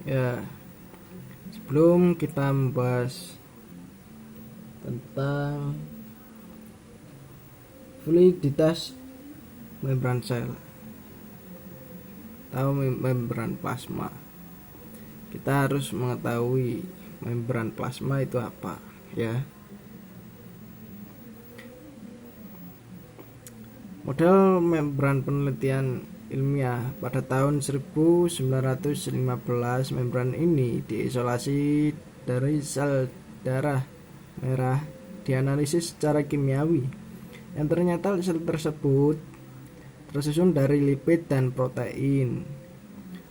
Ya, sebelum kita membahas tentang fluiditas membran sel atau membran plasma, kita harus mengetahui membran plasma itu apa, ya. Model membran penelitian ilmiah pada tahun 1915, membran ini diisolasi dari sel darah merah, dianalisis secara kimiawi, yang ternyata sel tersebut tersusun dari lipid dan protein.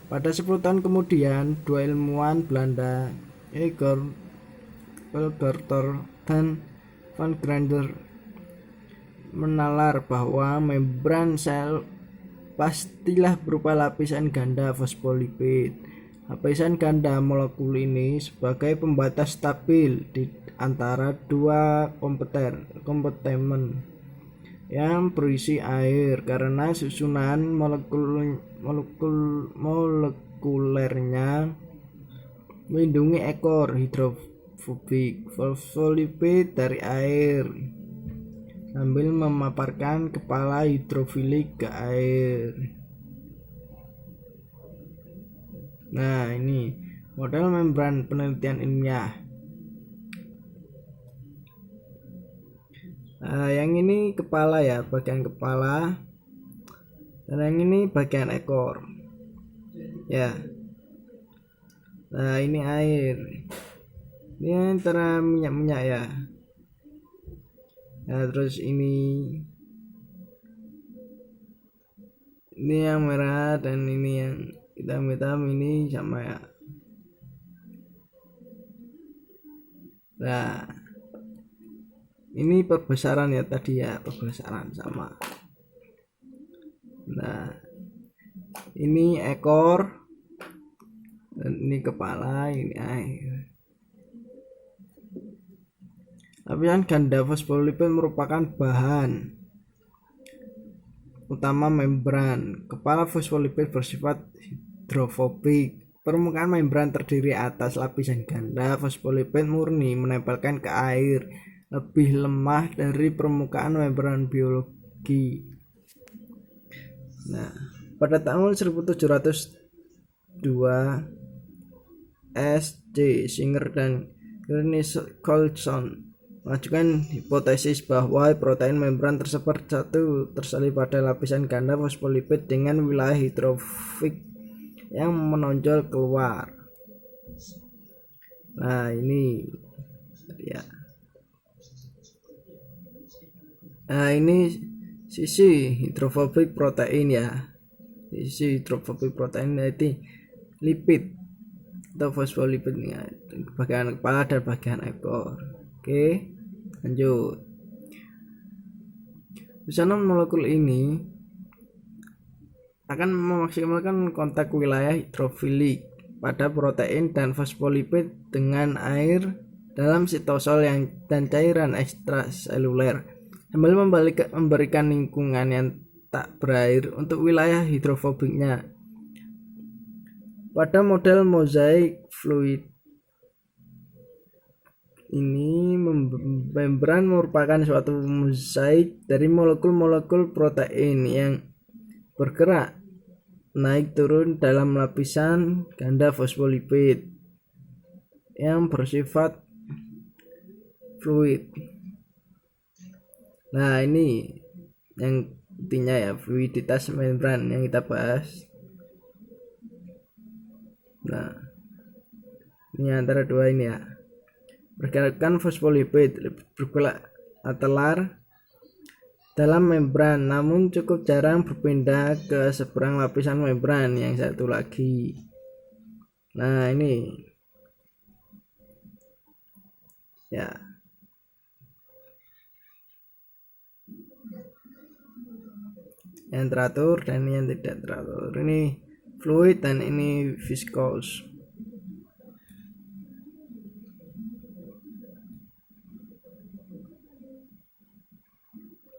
Pada 10 tahun kemudian, dua ilmuwan Belanda, Igor Wilbertor dan Van Grander, menalar bahwa membran sel pastilah berupa lapisan ganda fosfolipid. Lapisan ganda molekul ini sebagai pembatas stabil di antara dua kompartemen yang berisi air karena susunan molekulernya melindungi ekor hidrofobik fosfolipid dari air sambil memaparkan kepala hidrofilik ke air. Nah, ini model membran penelitian ilmiah. Nah, yang ini kepala ya, bagian kepala, dan yang ini bagian ekor. Ya. Nah, ini air. Ini antara minyak-minyak ya. Nah, terus ini yang merah dan ini yang hitam-hitam, ini sama ya. Nah, ini perbesaran ya tadi ya, perbesaran sama. Nah, ini ekor dan ini kepala, ini air. Lapisan ganda fosfolipid merupakan bahan utama membran. Kepala fosfolipid bersifat hidrofobik. Permukaan membran terdiri atas lapisan ganda fosfolipid murni menempelkan ke air, lebih lemah dari permukaan membran biologi. Nah, pada tahun 1702, S.C. Singer dan Colson mengajukan hipotesis bahwa protein membran tersebar tersalib pada lapisan ganda fosfolipid dengan wilayah hidrofobik yang menonjol keluar. Nah, ini ya. Nah, ini sisi hidrofobik protein ya. Sisi hidrofobik protein itu lipid atau fosfolipid ya, bagian kepala dan bagian ekor. Oke, lanjut. Susunan molekul ini akan memaksimalkan kontak wilayah hidrofilik pada protein dan fosfolipid dengan air dalam sitosol dan cairan ekstraseluler, sambil memberikan lingkungan yang tak berair untuk wilayah hidrofobiknya. Pada model mozaik fluid ini, membran merupakan suatu mozaik dari molekul-molekul protein yang bergerak naik turun dalam lapisan ganda fosfolipid yang bersifat fluid. Nah, ini yang intinya ya, fluiditas membran yang kita bahas. Nah, ini antara dua ini ya. Pergerakan fosfolipid bergerak dalam membran, namun cukup jarang berpindah ke seberang lapisan membran yang satu lagi. Nah, ini ya. Yang teratur dan yang tidak teratur. Ini fluid dan ini viscous.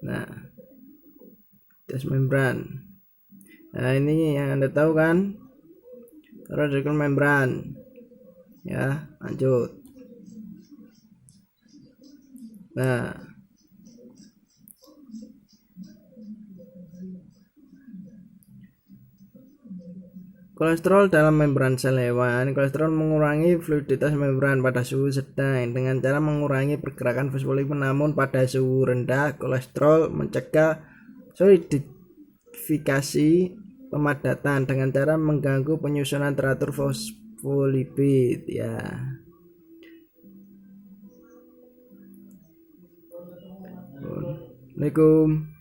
Nah, tes membran. Nah, ini yang Anda tahu kan, radical membran. Ya, lanjut. Nah, kolesterol dalam membran sel hewan. Kolesterol mengurangi fluiditas membran pada suhu sedang dengan cara mengurangi pergerakan fosfolipid, namun pada suhu rendah kolesterol mencegah solidifikasi pemadatan dengan cara mengganggu penyusunan teratur fosfolipid ya. Assalamualaikum.